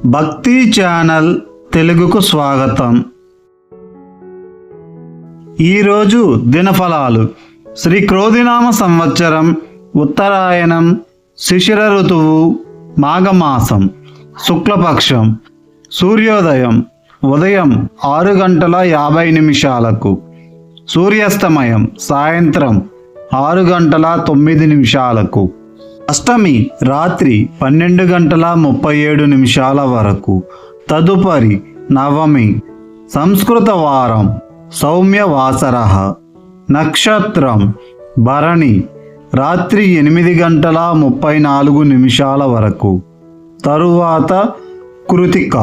భక్తి ఛానల్ తెలుగుకు స్వాగతం. ఈరోజు దినఫలాలు. శ్రీ క్రోధినామ సంవత్సరం, ఉత్తరాయణం, శిశిర ఋతువు, మాఘమాసం, శుక్లపక్షం. సూర్యోదయం ఉదయం 6:50 సూర్యాస్తమయం సాయంత్రం 6:09. అష్టమి రాత్రి 12:37 వరకు. తదుపరి నవమి. సంస్కృత వారం సౌమ్యవాసర. నక్షత్రం భరణి రాత్రి 8:34 వరకు. తరువాత కృతిక.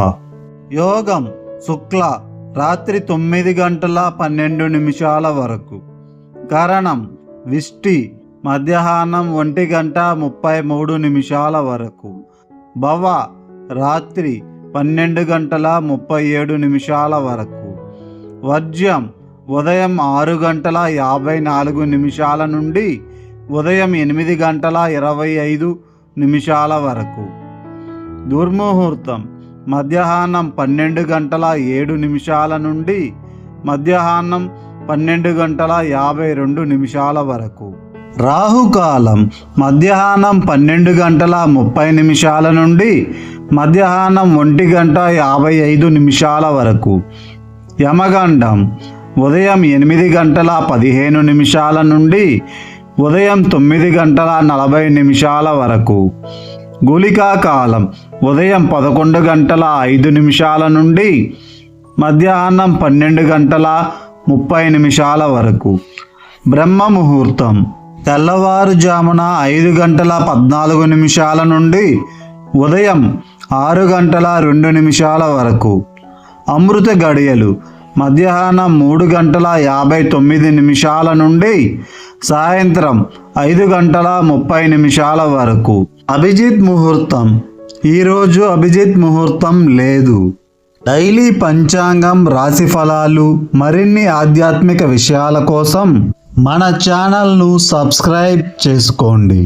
యోగం శుక్ల రాత్రి 9:12 వరకు. కరణం విష్టి మధ్యాహ్నం 1:33 వరకు. భవ రాత్రి 12:37 వరకు. వర్జ్యం ఉదయం 6:54 నుండి ఉదయం 8:25 వరకు. దుర్ముహూర్తం మధ్యాహ్నం 12:07 నుండి మధ్యాహ్నం 12:52 వరకు. రాహుకాలం మధ్యాహ్నం 12:30 నుండి మధ్యాహ్నం 1:55 వరకు. యమగండం ఉదయం 8:15 నుండి ఉదయం 9:40 వరకు. గుళికాకాలం ఉదయం 11:05 నుండి మధ్యాహ్నం 12:30 వరకు. బ్రహ్మ ముహూర్తం తెల్లవారుజామున 5:14 నుండి ఉదయం 6:02 వరకు. అమృత గడియలు మధ్యాహ్నం 3:59 నుండి సాయంత్రం 5:30 వరకు. అభిజిత్ ముహూర్తం. ఈరోజు అభిజిత్ ముహూర్తం లేదు. డైలీ పంచాంగం, రాశి ఫలాలు, మరిన్ని ఆధ్యాత్మిక విషయాల కోసం మన ఛానల్ను సబ్స్క్రైబ్ చేసుకోండి.